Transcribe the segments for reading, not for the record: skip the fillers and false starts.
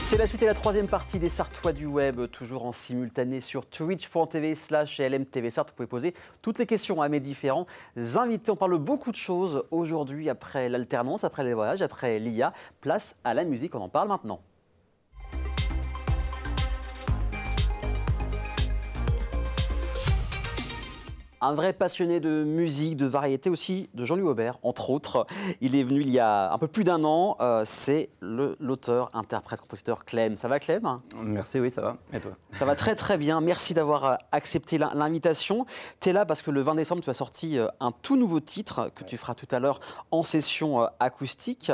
C'est la suite et la troisième partie des Sartois du Web, toujours en simultané sur twitch.tv/LMTV Sarthe. Vous pouvez poser toutes les questions à mes différents invités. On parle beaucoup de choses aujourd'hui, après l'alternance, après les voyages, après l'IA. Place à la musique, on en parle maintenant. Un vrai passionné de musique, de variété aussi, de Jean-Louis Aubert, entre autres. Il est venu il y a un peu plus d'un an. C'est l'auteur, interprète, compositeur Clem. Ça va, Clem? Merci, oui, ça va. Et toi? Ça va très très bien. Merci d'avoir accepté l'invitation. Tu es là parce que le 20 décembre, tu as sorti un tout nouveau titre que tu feras tout à l'heure en session acoustique.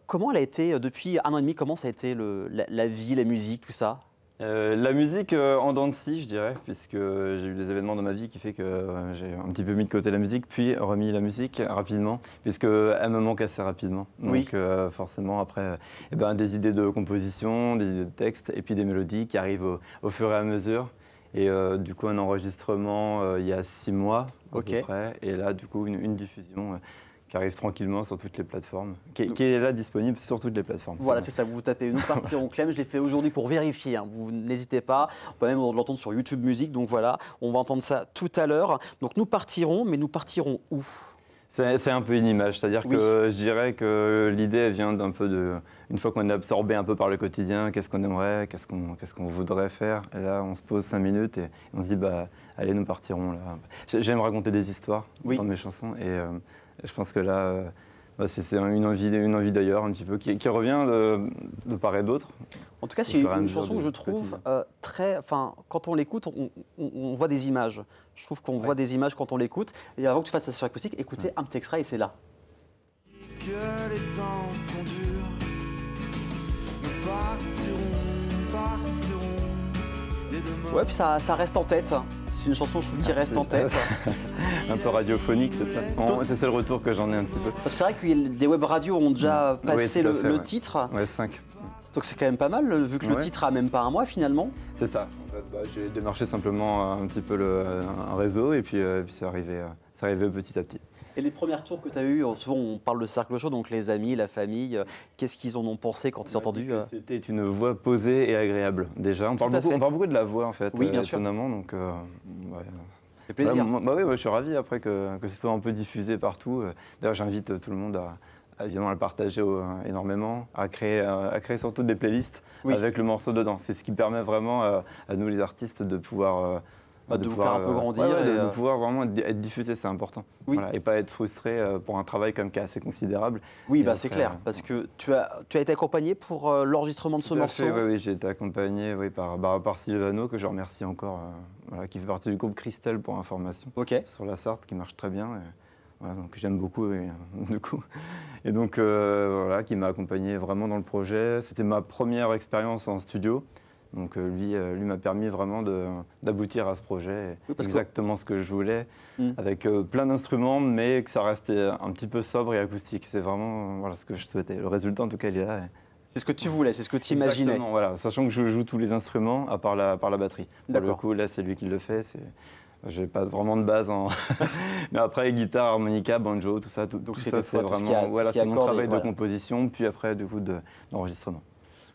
Comment elle a été, depuis un an et demi, comment ça a été la vie, la musique, tout ça? La musique en dents de scie, je dirais, puisque j'ai eu des événements dans ma vie qui fait que j'ai un petit peu mis de côté la musique, puis remis la musique rapidement, puisqu'elle me manque assez rapidement. Donc oui. Forcément, après, des idées de composition, des idées de texte, et puis des mélodies qui arrivent au fur et à mesure. Et du coup, un enregistrement il y a 6 mois à peu près, et là, du coup, une diffusion qui arrive tranquillement sur toutes les plateformes, qui est là disponible sur toutes les plateformes. Voilà, c'est ça, vous tapez Nous partirons Clem, je l'ai fait aujourd'hui pour vérifier, hein. Vous n'hésitez pas, on peut même l'entendre sur YouTube Musique, donc voilà, on va entendre ça tout à l'heure. Donc nous partirons, mais nous partirons où? C'est un peu une image, c'est-à-dire que je dirais que l'idée elle vient d'un peu de... Une fois qu'on est absorbé un peu par le quotidien, qu'est-ce qu'on aimerait, qu'est-ce qu'on voudrait faire, et là on se pose 5 minutes et on se dit, allez, nous partirons là. J'aime raconter des histoires dans mes chansons, et je pense que là, c'est une envie d'ailleurs un petit peu, qui revient de part et d'autre. En tout cas, c'est une chanson que je trouve très... Enfin, quand on l'écoute, on voit des images. Je trouve qu'on voit des images quand on l'écoute. Et avant que tu fasses la session acoustique, écoutez un petit extrait et c'est là. Que les temps sont durs, nous partirons les deux. Ouais, puis ça reste en tête. C'est une chanson, je trouve, qui reste en tête. Un peu radiophonique, c'est ça? C'est le retour que j'en ai un petit peu. C'est vrai que des web radios ont déjà passé le titre. Ouais, 5. Donc c'est quand même pas mal, vu que le titre a même pas un mois finalement. C'est ça. En fait, j'ai démarché simplement un petit peu un réseau et puis c'est arrivé petit à petit. Et les premiers tours que tu as eus, souvent on parle de cercle chaud, donc les amis, la famille, qu'est-ce qu'ils en ont pensé quand ils ont entendu C'était une voix posée et agréable déjà. On parle beaucoup de la voix en fait, bien sûr. étonnamment. Donc, c'est plaisir. Oui, je suis ravi après que ce soit un peu diffusé partout. D'ailleurs, j'invite tout le monde à le partager énormément, à créer surtout des playlists avec le morceau dedans. C'est ce qui permet vraiment à nous les artistes de pouvoir... de vous faire un peu grandir. De pouvoir vraiment être diffusé, c'est important. Voilà, et pas être frustré pour un travail comme qui est assez considérable. Oui, c'est clair, parce que tu as été accompagné pour l'enregistrement de ce morceau. Oui, j'ai été accompagné par Sylvano, que je remercie encore, qui fait partie du groupe Christelle pour information, sur la Sarthe, qui marche très bien. Donc j'aime beaucoup, du coup. Et donc, qui m'a accompagné vraiment dans le projet. C'était ma première expérience en studio. Donc lui m'a permis vraiment d'aboutir à ce projet, exactement ce que je voulais, avec plein d'instruments, mais que ça restait un petit peu sobre et acoustique. C'est vraiment ce que je souhaitais. Le résultat, en tout cas, il est là. C'est ce que tu voulais, c'est ce que tu imaginais. Exactement, voilà, sachant que je joue tous les instruments, à part la batterie. Pour le coup, là, c'est lui qui le fait. J'ai pas vraiment de base mais après guitare, harmonica, banjo, tout ça. Donc ça, c'est vraiment c'est mon travail de composition, puis après du coup d'enregistrement.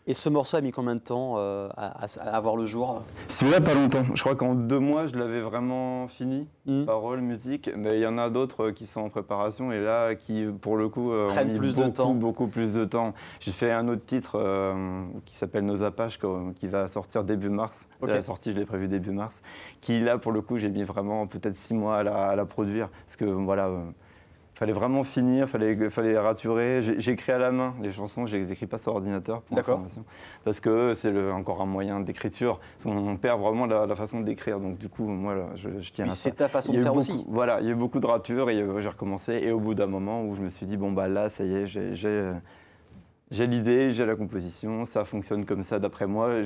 Et ce morceau a mis combien de temps à voir le jour? Celui-là, pas longtemps. Je crois qu'en 2 mois, je l'avais vraiment fini, paroles, musique. Mais il y en a d'autres qui sont en préparation et là, qui, pour le coup, ont mis beaucoup plus de temps. J'ai fait un autre titre qui s'appelle Nos Apaches, qui va sortir début mars. La sortie, je l'ai prévu début mars. Qui, là, pour le coup, j'ai mis vraiment peut-être 6 mois à la produire. Parce que, fallait vraiment finir, fallait raturer. J'écris à la main les chansons, je les écris pas sur ordinateur pour information. Parce que c'est encore un moyen d'écriture. On perd vraiment la façon d'écrire. Donc du coup, moi, je tiens à ça. C'est ta façon de faire aussi. Voilà, il y a eu beaucoup de ratures et j'ai recommencé. Et au bout d'un moment où je me suis dit, là, ça y est, j'ai l'idée, j'ai la composition, ça fonctionne comme ça d'après moi.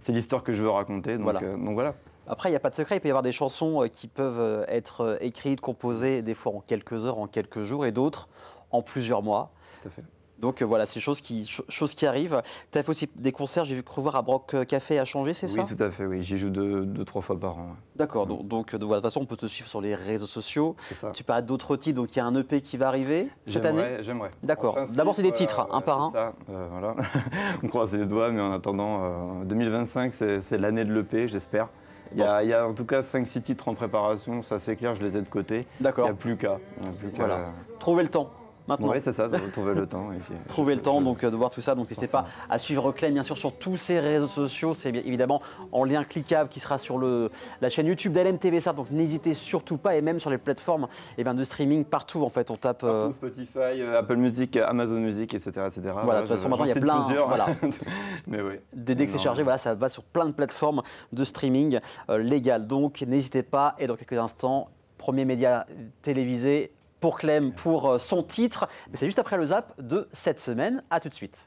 C'est l'histoire que je veux raconter. Donc voilà. Après, il n'y a pas de secret, il peut y avoir des chansons qui peuvent être écrites, composées, des fois en quelques heures, en quelques jours, et d'autres en plusieurs mois. Tout à fait. Donc voilà, c'est chose qui arrive. Tu as fait aussi des concerts, j'ai vu que revoir à Broc Café a changé, c'est ça? Oui, tout à fait, oui. J'y joue 2-3 fois par an. D'accord, donc de toute façon, on peut te suivre sur les réseaux sociaux. C'est ça. Tu parles d'autres titres, donc il y a un EP qui va arriver cette année? J'aimerais. D'accord. D'abord, c'est des titres, un par un. Ça, voilà. On croise les doigts, mais en attendant, 2025, c'est l'année de l'EP, j'espère. Il y a en tout cas 5-6 titres en préparation, ça c'est clair, je les ai de côté. D'accord. Il n'y a plus qu'à. Voilà. Trouver le temps. Maintenant. Oui, c'est ça, de trouver le temps. Trouver le temps, donc de voir tout ça. Donc n'hésitez pas à suivre Clem, bien sûr, sur tous ses réseaux sociaux. C'est évidemment en lien cliquable qui sera sur la chaîne YouTube d'LMTV Sarthe. Donc n'hésitez surtout pas, et même sur les plateformes de streaming partout. En fait, on tape. Partout, Spotify, Apple Music, Amazon Music, etc. Voilà, de toute façon, maintenant, il y a plein. Voilà. Mais oui. Dès que c'est chargé, voilà, ça va sur plein de plateformes de streaming légales. Donc n'hésitez pas. Et dans quelques instants, premier média télévisé pour Clem, pour son titre. Mais c'est juste après le zap de cette semaine. A tout de suite.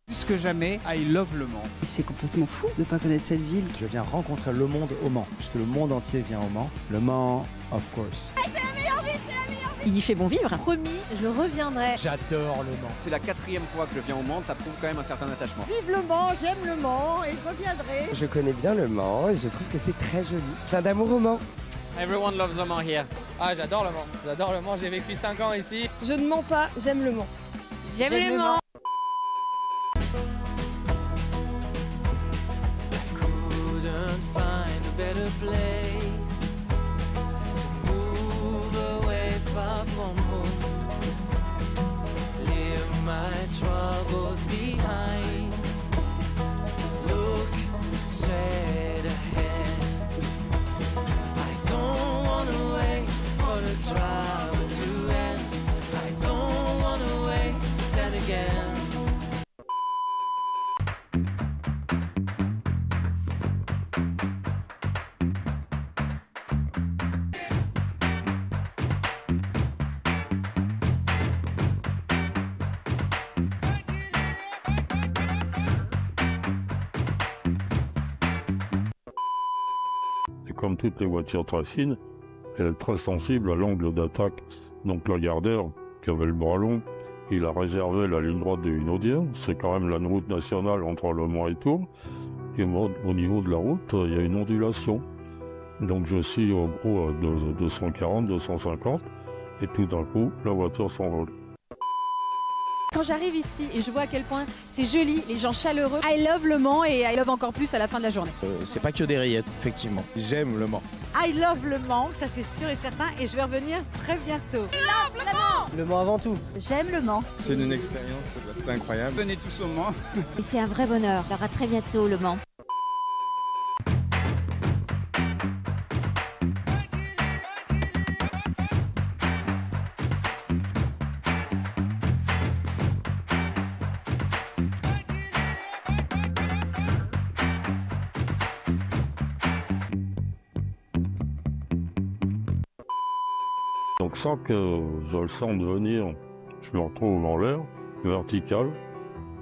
Plus que jamais, I love Le Mans. C'est complètement fou de ne pas connaître cette ville. Je viens rencontrer le monde au Mans, puisque le monde entier vient au Mans. Le Mans, of course. C'est la meilleure ville, c'est la meilleure ville. Il y fait bon vivre. Promis, je reviendrai. J'adore Le Mans. C'est la 4e fois que je viens au Mans, ça prouve quand même un certain attachement. Vive Le Mans, j'aime Le Mans et je reviendrai. Je connais bien Le Mans et je trouve que c'est très joli. Plein d'amour au Mans. Everyone loves Le Mans here. Ah, j'adore Le Mans. J'adore Le Mans, j'ai vécu 5 ans ici. Je ne mens pas, j'aime Le Mans. J'aime Le Mans. Better place to move away far from home, leave my troubles behind, look straight ahead. I don't wanna wait for the travel to end, I don't wanna wait to stand again. Comme toutes les voitures très fines, elle est très sensible à l'angle d'attaque. Donc Lagardère, qui avait le bras long, il a réservé la ligne droite des Hunaudières. C'est quand même la route nationale entre Le Mans et Tours. Et au niveau de la route, il y a une ondulation. Donc je suis au gros de 240, 250, et tout d'un coup, la voiture s'envole. Quand j'arrive ici et je vois à quel point c'est joli, les gens chaleureux, I love Le Mans et I love encore plus à la fin de la journée. C'est pas que des rillettes, effectivement. J'aime Le Mans. I love Le Mans, ça c'est sûr et certain et je vais revenir très bientôt. I love Le Mans. Le Mans avant tout. J'aime Le Mans. C'est une expérience, c'est incroyable. Venez tous au Mans. C'est un vrai bonheur. Alors à très bientôt Le Mans. Donc sans que je le sente venir, je me retrouve en l'air, vertical.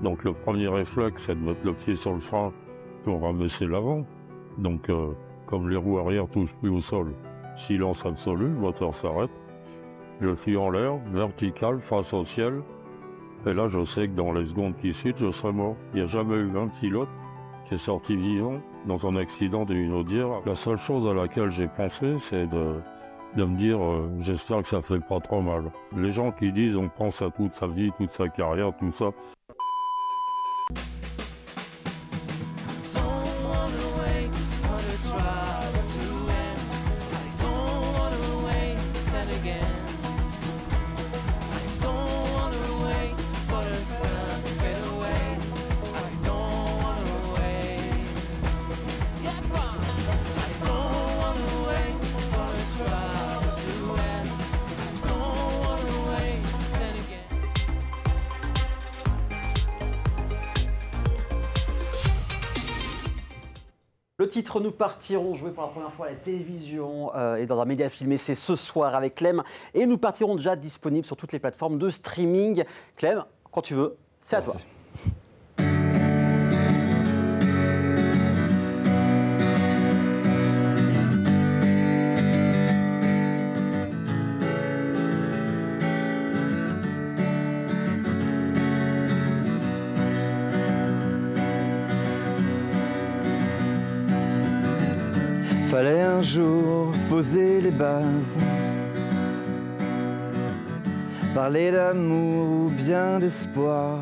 Donc le premier réflexe, c'est de mettre le pied sur le frein pour rabaisser l'avant. Donc comme les roues arrière touchent plus au sol, silence absolu, le moteur s'arrête. Je suis en l'air, vertical, face au ciel. Et là, je sais que dans les secondes qui suivent, je serai mort. Il n'y a jamais eu un pilote qui est sorti vivant dans un accident des Hunaudières. La seule chose à laquelle j'ai pensé, c'est de me dire, j'espère que ça fait pas trop mal. Les gens qui disent on pense à toute sa vie, toute sa carrière, tout ça. Le titre Nous partirons, joué pour la première fois à la télévision et dans un média filmé, c'est ce soir avec Clem. Et Nous partirons déjà disponible sur toutes les plateformes de streaming. Clem, quand tu veux, c'est à toi. Fallait un jour poser les bases, parler d'amour ou bien d'espoir,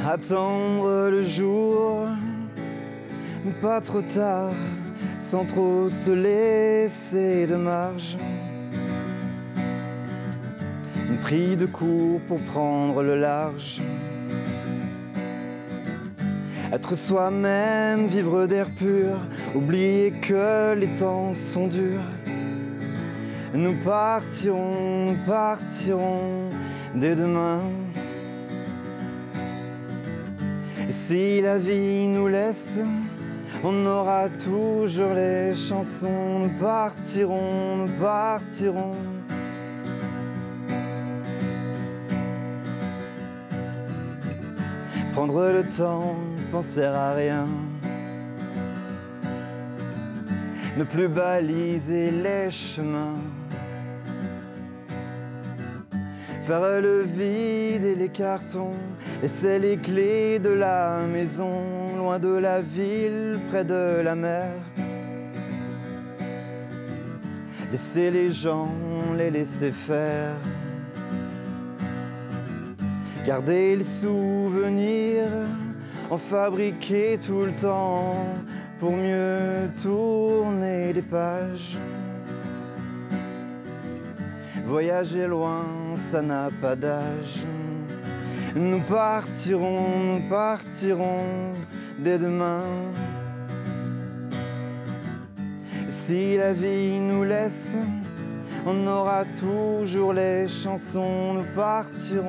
attendre le jour, pas trop tard, sans trop se laisser de marge. Pris de court pour prendre le large. Être soi-même, vivre d'air pur, oublier que les temps sont durs. Nous partirons dès demain. Et si la vie nous laisse, on aura toujours les chansons. Nous partirons. Prendre le temps, penser à rien. Ne plus baliser les chemins. Faire le vide et les cartons. Laisser les clés de la maison, loin de la ville, près de la mer. Laisser les gens, les laisser faire. Garder les souvenirs, en fabriquer tout le temps, pour mieux tourner les pages. Voyager loin, ça n'a pas d'âge. Nous partirons dès demain. Si la vie nous laisse, on aura toujours les chansons. Nous partirons.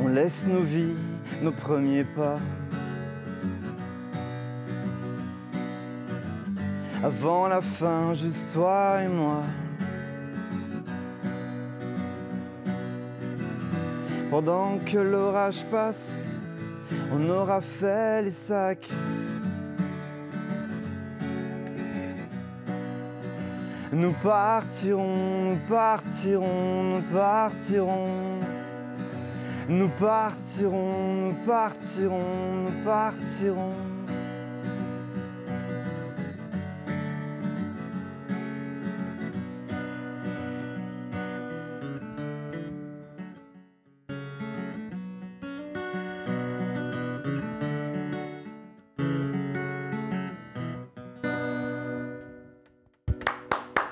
On laisse nos vies, nos premiers pas. Avant la fin, juste toi et moi. Pendant que l'orage passe, on aura fait les sacs. Nous partirons.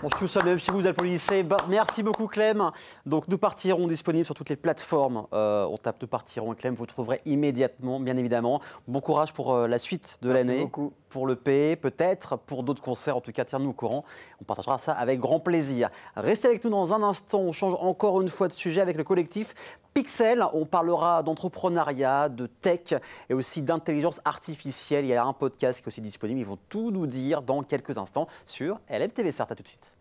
Bon, je suis tout seul, même si vous applaudissez. Bah, merci beaucoup, Clem. Donc, Nous partirons disponible sur toutes les plateformes. On tape Nous partirons et Clem, vous trouverez immédiatement, bien évidemment. Bon courage pour la suite de l'année. Merci beaucoup. Pour le P, peut-être, pour d'autres concerts. En tout cas, tiens-nous au courant. On partagera ça avec grand plaisir. Restez avec nous dans un instant. On change encore une fois de sujet avec le collectif Pixel. On parlera d'entrepreneuriat, de tech et aussi d'intelligence artificielle. Il y a un podcast qui est aussi disponible. Ils vont tout nous dire dans quelques instants sur LMTV Sarthe. À tout de suite.